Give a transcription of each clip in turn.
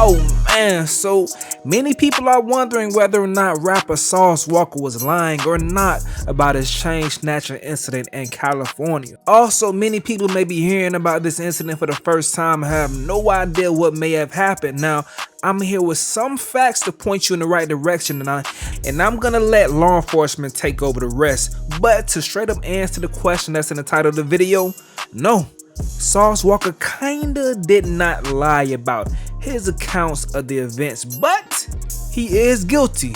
Oh man, so many people are wondering whether or not rapper Sauce Walka was lying or not about his chain snatching incident in California. Also, many people may be hearing about this incident for the first time and have no idea what may have happened. Now, I'm here with some facts to point you in the right direction, and I'm gonna let law enforcement take over the rest. But to straight up answer the question that's in the title of the video, no, Sauce Walka kinda did not lie about his accounts of the events, but he is guilty.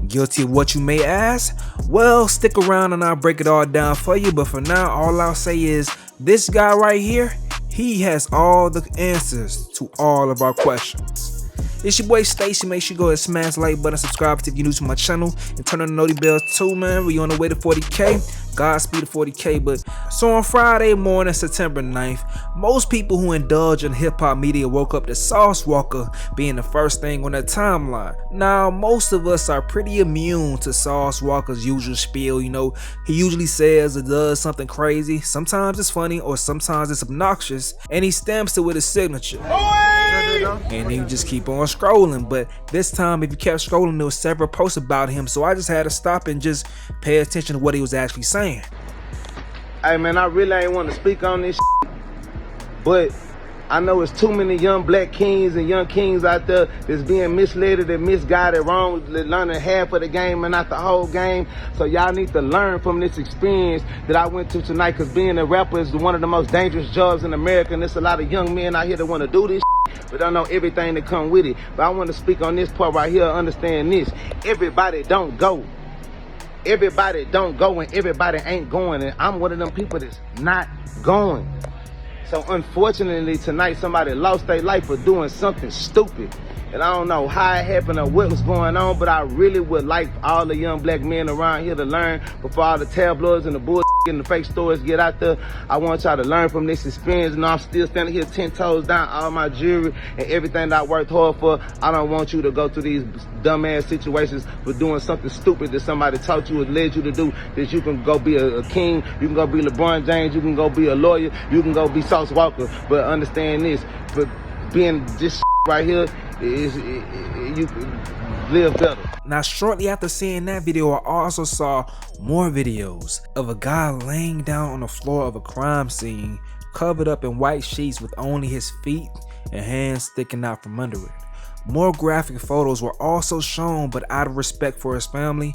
Guilty of what, you may ask? Well, stick around and I'll break it all down for you, but for now, all I'll say is this guy right here, he has all the answers to all of our questions. It's your boy Stacy. Make sure you go ahead and smash the like button, subscribe if you're new to my channel, and turn on the noti bells too, man. We on the way to 40K. Godspeed to 40K. But so on Friday morning, September 9th, most people who indulge in hip-hop media woke up to Sauce Walka being the first thing on their timeline. Now, most of us are pretty immune to Sauce Walka's usual spiel. You know, he usually says or does something crazy. Sometimes it's funny or sometimes it's obnoxious, and he stamps it with his signature. And you just keep on scrolling. But this time, if you kept scrolling, there was several posts about him, so I just had to stop and just pay attention to what he was actually saying. Hey man, I really ain't want to speak on this shit, but I know it's too many young black kings and young kings out there that's being misled and misguided wrong, learning half of the game and not the whole game. So y'all need to learn from this experience that I went to tonight, because being a rapper is one of the most dangerous jobs in America, and there's a lot of young men out here that want to do this shit, but don't know everything that come with it. But I want to speak on this part right here. Understand this: everybody don't go. Everybody don't go, and everybody ain't going, and I'm one of them people that's not going. So unfortunately tonight somebody lost their life for doing something stupid, and I don't know how it happened or what was going on, but I really would like all the young black men around here to learn before all the tabloids and the bullshit and the fake stories get out there. I want y'all to learn from this experience, and I'm still standing here 10 toes down, all my jewelry and everything that I worked hard for. I don't want you to go through these dumbass situations for doing something stupid that somebody taught you or led you to do, that you can go be a king, you can go be LeBron James, you can go be a lawyer, you can go be Sauce Walka. But understand this, but being this right here, you can live better. Now, shortly after seeing that video, I also saw more videos of a guy laying down on the floor of a crime scene, covered up in white sheets with only his feet and hands sticking out from under it. More graphic photos were also shown, but out of respect for his family,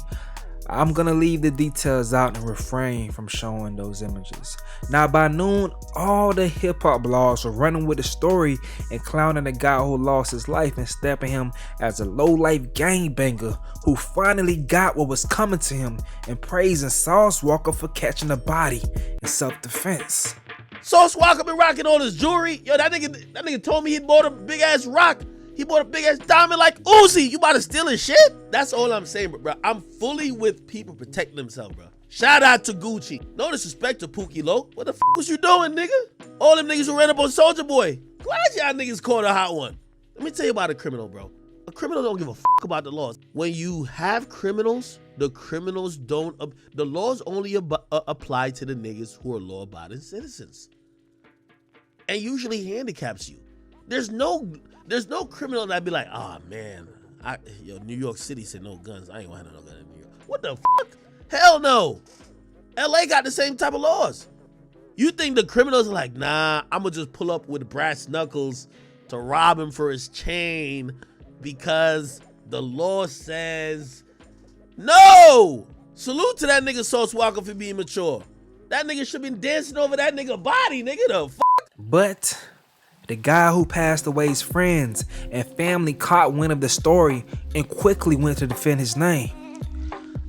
I'm gonna leave the details out and refrain from showing those images. Now, by noon, all the hip-hop blogs were running with the story and clowning the guy who lost his life and stamping him as a low-life gangbanger who finally got what was coming to him, and praising Sauce Walka for catching a body in self-defense. Sauce Walka been rocking all his jewelry. Yo, that nigga told me he bought a big ass rock. He bought a big ass diamond like Uzi. You about to steal his shit? That's all I'm saying, bro. I'm fully with people protecting themselves, bro. Shout out to Gucci. No disrespect to Pookie Loc. What the f was you doing, nigga? All them niggas who ran up on Soulja Boy. Glad y'all niggas caught a hot one. Let me tell you about a criminal, bro. A criminal don't give a f about the laws. When you have criminals, the criminals don't, the laws only apply to the niggas who are law-abiding citizens. And usually handicaps you. There's no criminal that'd be like, oh man, New York City said no guns. I ain't gonna have no gun in New York. What the fuck? Hell no. LA got the same type of laws. You think the criminals are like, nah, I'm gonna just pull up with brass knuckles to rob him for his chain because the law says no. Salute to that nigga Sauce Walka for being mature. That nigga should been dancing over that nigga body, nigga. The fuck? But the guy who passed away's friends and family caught wind of the story and quickly went to defend his name.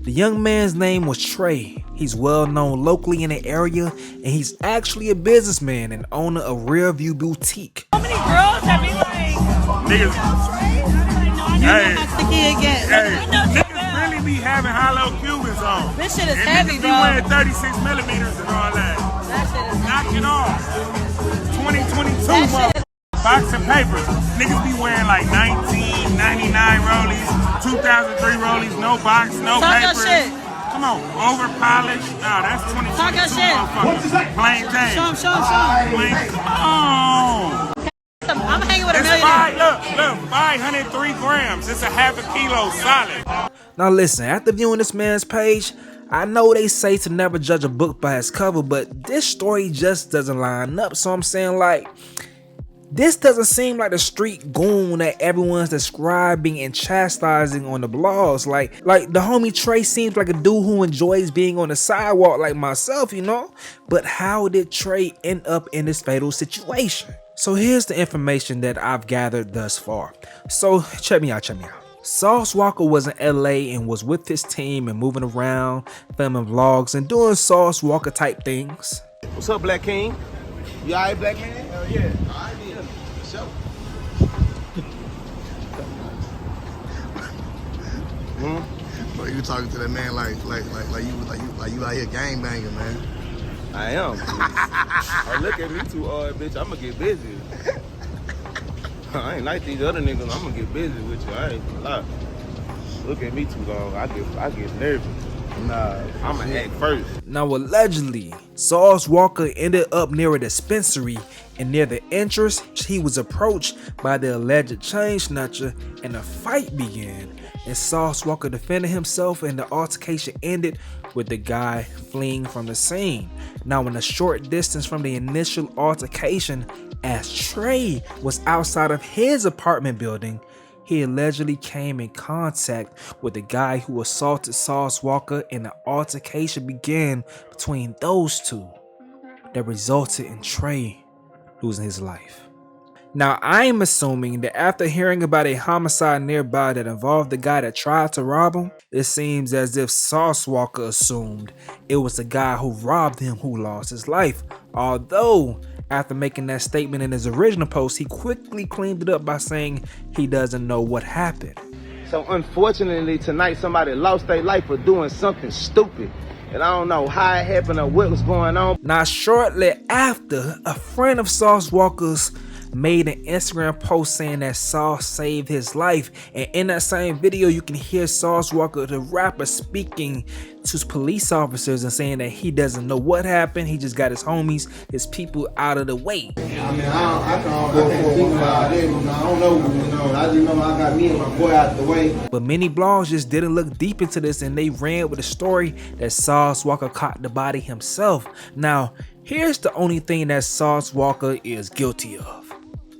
The young man's name was Trey. He's well known locally in the area, and he's actually a businessman and owner of Rearview Boutique. How many girls have been like, niggas, hey, niggas really be having hollow Cubans on. This shit is and heavy, niggas bro. be wearing 36 millimeters and all that. That shit is knock it off. 2022 box of papers. Niggas be wearing like 1999 rollies, 2003 rollies, no box, no Talk papers. your shit. Come on, over polished. Nah, that's 2022. Talk your shit. Plain Jane. Show him. Plain, come on. I'm hanging with a It's millionaire. look, 503 grams. It's a half a kilo solid. Now listen, after viewing this man's page, I know they say to never judge a book by its cover, but this story just doesn't line up. So I'm saying, like, this doesn't seem like the street goon that everyone's describing and chastising on the blogs. Like the homie Trey seems like a dude who enjoys being on the sidewalk like myself, you know? But how did Trey end up in this fatal situation? So here's the information that I've gathered thus far. So check me out. Sauce Walka was in LA and was with his team and moving around, filming vlogs and doing Sauce Walka type things. What's up, Black King? You alright, Black Man? Hell yeah. Alright, yeah. For sure. Bro, you talking to that man like you out here gang banging, man. I am. Oh, look at me too hard, bitch. I'ma get busy. I ain't like these other niggas. I'ma get busy with you. I ain't gonna lie. Look at me too long. I get nervous. Nah, I'ma act first. Now allegedly, Sauce Walka ended up near a dispensary, and near the entrance, he was approached by the alleged chain snatcher and a fight began. And Sauce Walka defended himself and the altercation ended with the guy fleeing from the scene. Now in a short distance from the initial altercation, as Trey was outside of his apartment building, he allegedly came in contact with the guy who assaulted Sauce Walka, and the altercation began between those two that resulted in Trey losing his life. Now, I am assuming that after hearing about a homicide nearby that involved the guy that tried to rob him, it seems as if Sauce Walka assumed it was the guy who robbed him who lost his life. Although, after making that statement in his original post, he quickly cleaned it up by saying he doesn't know what happened. So unfortunately tonight somebody lost their life for doing something stupid. And I don't know how it happened or what was going on. Now, shortly after, a friend of Sauce Walka's made an Instagram post saying that Sauce saved his life, and in that same video you can hear Sauce Walka, the rapper, speaking to police officers and saying that he doesn't know what happened. He just got his homies, his people out of the way. I mean, I can't think about it. I don't know, I just know I got me and my boy out the way. But many blogs just didn't look deep into this, and they ran with the story that Sauce Walka caught the body himself. Now, here's the only thing that Sauce Walka is guilty of: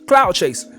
cloud chasing.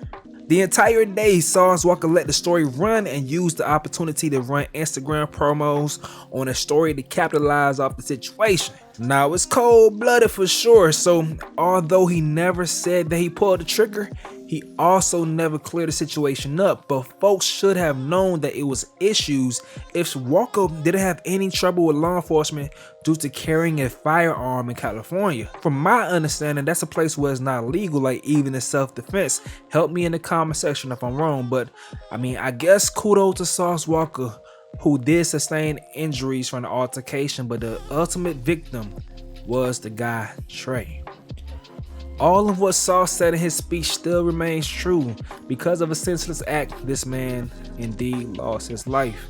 The entire day, Sauce Walka let the story run and used the opportunity to run Instagram promos on a story to capitalize off the situation. Now, it's cold-blooded for sure, so although he never said that he pulled the trigger, he also never cleared the situation up. But folks should have known that it was issues if Walka didn't have any trouble with law enforcement due to carrying a firearm in California. From my understanding, that's a place where it's not legal, like even in self-defense. Help me in the comment section if I'm wrong, but I mean, I guess kudos to Sauce Walka, who did sustain injuries from the altercation, but the ultimate victim was the guy Trey. All of what Sauce said in his speech still remains true. Because of a senseless act, this man indeed lost his life,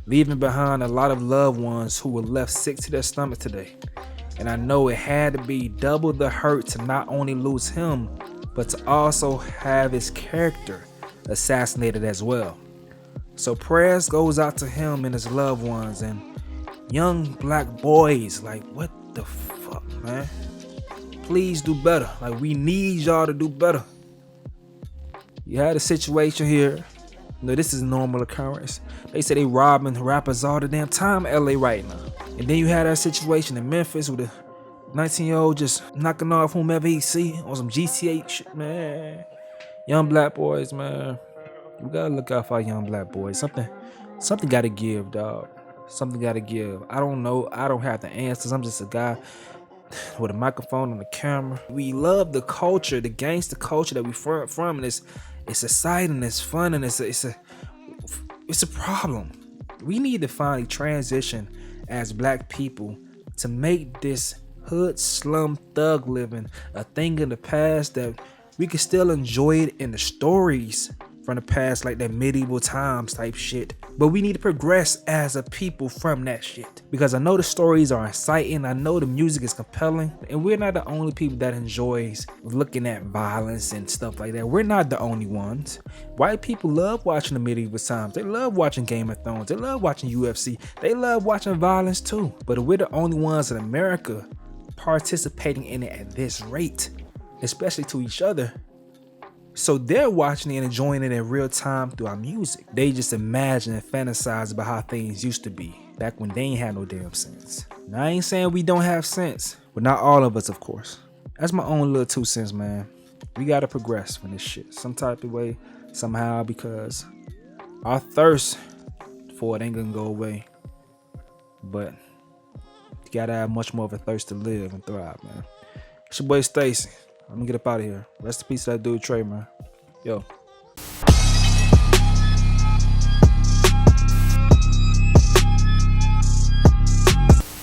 leaving behind a lot of loved ones who were left sick to their stomach today. And I know it had to be double the hurt to not only lose him, but to also have his character assassinated as well. So prayers goes out to him and his loved ones and young black boys. Like, what the fuck, man? Please do better. Like, we need y'all to do better. You had a situation here. No, this is a normal occurrence. They say they robbing rappers all the damn time in LA right now. And then you had that situation in Memphis with a 19-year-old just knocking off whomever he see on some GTA shit, man. Young black boys, man. We gotta look out for our young black boys. Something gotta give, dog. Something gotta give. I don't know. I don't have the answers. I'm just a guy with a microphone and a camera. We love the culture, the gangster culture that we from, and it's exciting, it's fun, and it's a problem. We need to finally transition as black people to make this hood slum thug living a thing in the past, that we can still enjoy it in the stories from the past, like that medieval times type shit. But we need to progress as a people from that shit, because I know the stories are inciting, I know the music is compelling, and we're not the only people that enjoys looking at violence and stuff like that. We're not the only ones. White people love watching the medieval times. They love watching Game of Thrones. They love watching UFC. They love watching violence too. But we're the only ones in America participating in it at this rate, especially to each other. So they're watching it and enjoying it in real time through our music. They just imagine and fantasize about how things used to be back when they ain't had no damn sense. Now, I ain't saying we don't have sense, but not all of us, of course. That's my own little 2 cents, man. We gotta progress from this shit some type of way, somehow, because our thirst for it ain't gonna go away. But you gotta have much more of a thirst to live and thrive, man. It's your boy Stacy. I'm gonna get up out of here. Rest in peace to that dude Trey, man. Yo.